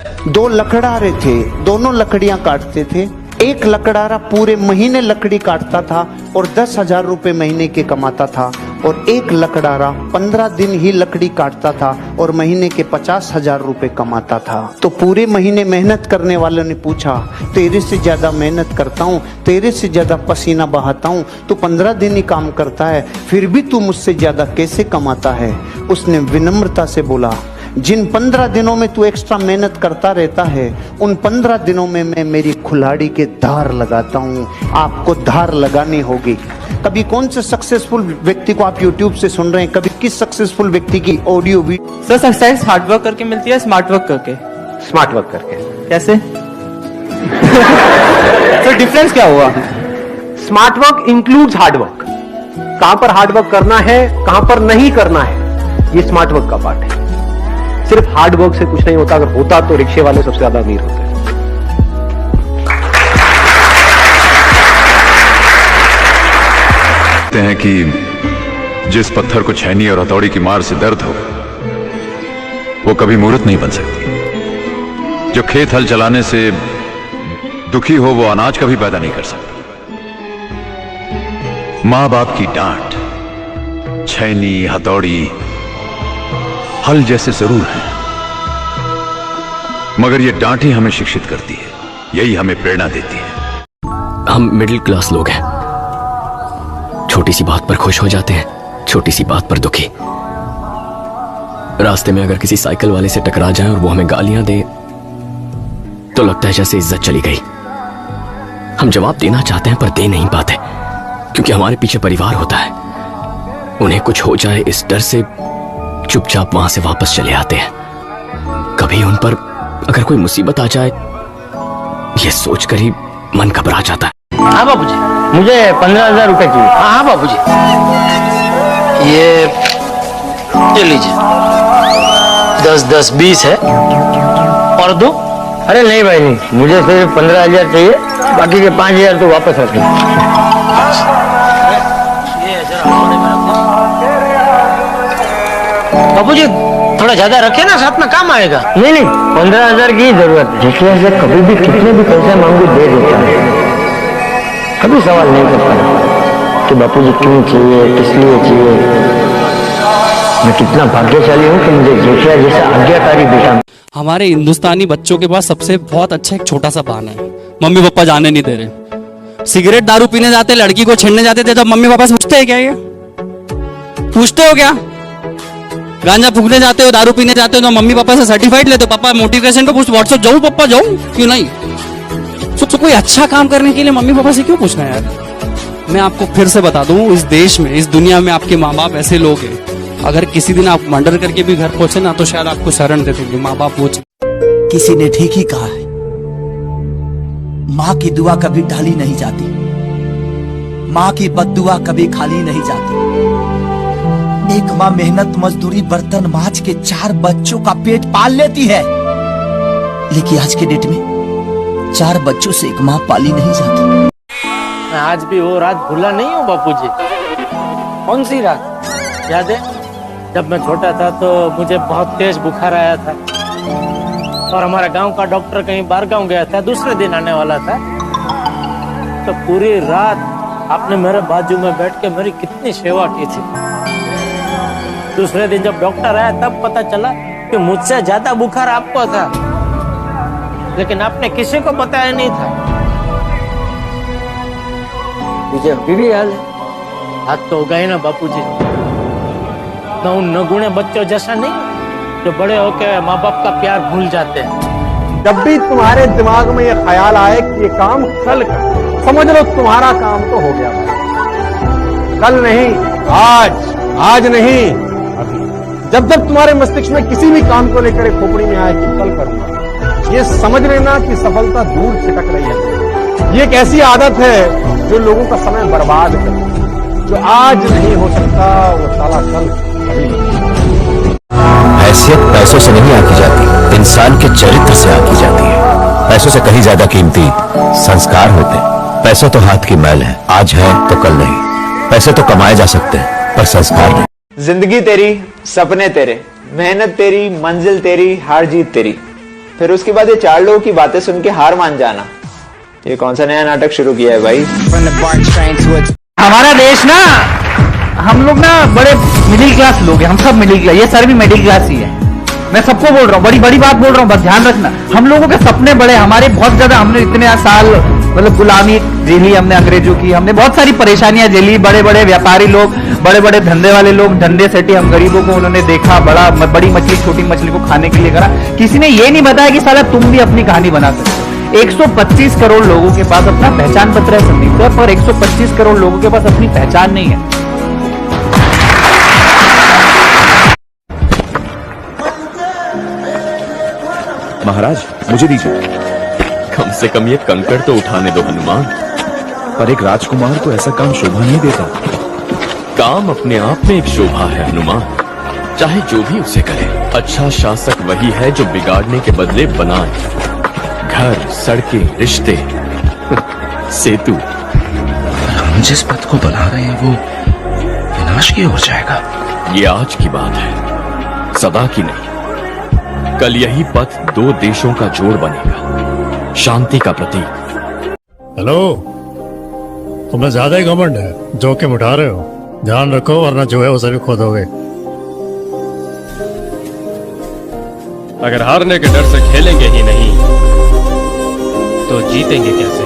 दो लकड़हारे थे, दोनों लकड़ियां काटते थे। एक लकड़हारा पूरे महीने लकड़ी काटता था और 10,000 रुपए महीने के कमाता था, और एक लकड़हारा 15 दिन ही लकड़ी काटता था और महीने के 50,000 रुपए कमाता था। तो पूरे महीने मेहनत करने वालों ने पूछा, तेरे से ज्यादा मेहनत करता हूँ, तेरे से ज्यादा पसीना बहाता हूँ, तू 15 दिन ही काम करता है, फिर भी तू मुझसे ज्यादा कैसे कमाता है? उसने विनम्रता से बोला, जिन 15 दिनों में तू एक्स्ट्रा मेहनत करता रहता है, उन 15 दिनों में मैं मेरी कुल्हाड़ी के धार लगाता हूँ। आपको धार लगानी होगी। कभी कौन से सक्सेसफुल व्यक्ति को आप YouTube से सुन रहे हैं, कभी किस सक्सेसफुल व्यक्ति की audio video? Sir success hard work करके मिलती है, स्मार्ट वर्क करके? स्मार्ट वर्क करके। कैसे? सर डिफरेंस क्या हुआ? Smart work includes hard work. कहां पर हार्ड वर्क करना है, कहां पर नहीं करना है, ये स्मार्ट वर्क का पार्ट है। सिर्फ हार्ड वर्क से कुछ नहीं होता। अगर होता तो रिक्शे वाले सबसे ज्यादा अमीर होते। कहते हैं कि जिस पत्थर को छैनी और हथौड़ी की मार से दर्द हो, वो कभी मूर्त नहीं बन सकती। जो खेत हल चलाने से दुखी हो, वो अनाज कभी पैदा नहीं कर सकता। मां बाप की डांट, छैनी, हथौड़ी, हल जैसे जरूर हैं, मगर ये डांट ही हमें शिक्षित करती है, यही हमें प्रेरणा देती है। हम मिडिल क्लास लोग हैं, छोटी सी बात पर खुश हो जाते हैं, छोटी सी बात पर दुखी। रास्ते में अगर किसी साइकिल वाले से टकरा जाए और वो हमें गालियां दे, तो लगता है जैसे इज्जत चली गई। हम जवाब देना चाहते हैं पर दे नहीं पाते, क्योंकि हमारे पीछे परिवार होता है। उन्हें कुछ हो जाए इस डर से चुपचाप वहां से वापस चले आते हैं। कभी उन पर अगर कोई मुसीबत आ जाए, ये सोचकर ही मन घबरा जाता है। हाँ बाबूजी, मुझे 15,000 रुपए चाहिए। हाँ बाबूजी, ये लीजिए। 10, 10, 20 है। और दो? अरे नहीं भाई नहीं, मुझे सिर्फ 15,000 चाहिए, बाकी के 5,000 तो वापस रख लो। बाबूजी थोड़ा ज्यादा रखे ना, साथ में काम आएगा। नहीं नहीं, 15,000 की जरूरत है। जैसे कभी भी कितने भी पैसे मांगू दे देता है, कभी सवाल नहीं करता कि बापूजी क्यों चाहिए, किस लिए चाहिए। मैं कितना भाग्यशाली हूँ कि मुझे जेठिया जैसा आज्ञाकारी बेटा। हमारे हिंदुस्तानी बच्चों के पास सबसे बहुत अच्छा एक छोटा सा बहाना है, मम्मी पापा जाने नहीं दे रहे। सिगरेट दारू पीने जाते, लड़की को छेड़ने जाते थे, तब मम्मी पापा से पूछते हैं क्या? ये पूछते हो क्या? गांजा फूकने जाते हो, दारू पीने जाते हो, तो मम्मी पापा से सर्टिफाइड लेते हो? पापा मोटिवेशन पे पूछ, व्हाट्सएप जाऊँ पापा जाऊँ, क्यों नहीं? तो कोई अच्छा काम करने के लिए मम्मी पापा से क्यों पूछना यार? मैं आपको फिर से बता दूं, इस देश में, इस दुनिया में आपके माँ बाप ऐसे लोग हैं, अगर किसी दिन आप मर्डर करके भी घर पहुंचे ना, तो शायद आपको शरण दे देंगे माँ बाप। वो किसी ने ठीक ही कहा है, माँ की दुआ कभी टाली नहीं जाती, माँ की बद्दुआ कभी खाली नहीं जाती। एक माँ मेहनत मजदूरी बर्तन मांज के 4 बच्चों का पेट पाल लेती है, लेकिन आज के डेट में 4 बच्चों से एक माँ पाली नहीं जाती। मैं आज भी वो रात भूला नहीं हूँ बापूजी। कौन सी रात याद है? जब मैं छोटा था तो मुझे बहुत तेज बुखार आया था, और हमारा गांव का डॉक्टर कहीं बाहर गांव गया था, दूसरे दिन आने वाला था। तो पूरी रात आपने मेरे बाजू में बैठ के मेरी कितनी सेवा की थी। दूसरे दिन जब डॉक्टर आया तब पता चला कि मुझसे ज्यादा बुखार आपको था, लेकिन आपने किसी को बताया नहीं था। मुझे अभी भी याद है। हाथ तो गए ना बापूजी, न उन नगुणे बच्चों जैसा नहीं जो बड़े होकर माँ बाप का प्यार भूल जाते हैं। जब भी तुम्हारे दिमाग में ये ख्याल आए कि ये काम कल कर, समझ लो तुम्हारा काम तो हो गया। कल नहीं, आज नहीं, अभी। जब जब तुम्हारे मस्तिष्क में किसी भी काम को लेकर एक खोपड़ी में आए कि कल करूंगा, ये समझ लेना कि सफलता दूर छिटक रही है। ये एक ऐसी आदत है जो लोगों का समय बर्बाद करती है। जो आज नहीं हो सकता वो साला कल कभी नहीं। हैसियत पैसों से नहीं आकी जाती, इंसान के चरित्र से आकी जाती है। पैसों से कहीं ज्यादा कीमती संस्कार होते हैं। पैसे तो हाथ की मैल है, आज है तो कल नहीं। पैसे तो कमाए जा सकते हैं पर संस्कार नहीं। जिंदगी तेरी, सपने तेरे, मेहनत तेरी, मंजिल तेरी, हार जीत तेरी, फिर उसके बाद ये 4 लोगों की बातें सुन के हार मान जाना, ये कौन सा नया नाटक शुरू किया है भाई? हमारा देश ना, हम लोग ना बड़े मिडिल क्लास लोग हैं, हम सब मिडिल क्लास, ये सर भी मिडिल क्लास ही है। मैं सबको बोल रहा हूँ, बड़ी बड़ी बात बोल रहा हूँ, बस ध्यान रखना। हम लोगों के सपने बड़े, हमारे बहुत ज्यादा, हमने इतने साल मतलब गुलामी झेली, हमने अंग्रेजों की, हमने बहुत सारी परेशानियां झेली। बड़े बड़े व्यापारी लोग, बड़े बड़े धंधे वाले लोग धंधे सेठी, हम गरीबों को उन्होंने देखा, बड़ी मछली छोटी मछली को खाने के लिए करा। किसी ने ये नहीं बताया कि साला तुम भी अपनी कहानी बना सकते हो। 125 करोड़ लोगों के पास अपना पहचान पत्र है संदीप सर, पर 125 करोड़ लोगों के पास अपनी पहचान नहीं है। महाराज मुझे दीजिए। कम से कम ये कंकड़ तो उठाने दो हनुमान। पर एक राजकुमार को ऐसा काम शोभा नहीं देता। काम अपने आप में एक शोभा है हनुमान, चाहे जो भी उसे करे। अच्छा शासक वही है जो बिगाड़ने के बदले बनाए। घर, सड़कें, रिश्ते, सेतु। हम जिस पथ को बना रहे हैं वो विनाश की हो जाएगा। ये आज की बात है, सदा की नहीं। कल यही पथ 2 देशों का जोड़ बनेगा, शांति का प्रतीक। हेलो, तुम्हें ज्यादा ही घमंड है, जोखिम उठा रहे हो। ध्यान रखो वरना जो है उसे भी खो दोगे। अगर हारने के डर से खेलेंगे ही नहीं तो जीतेंगे कैसे?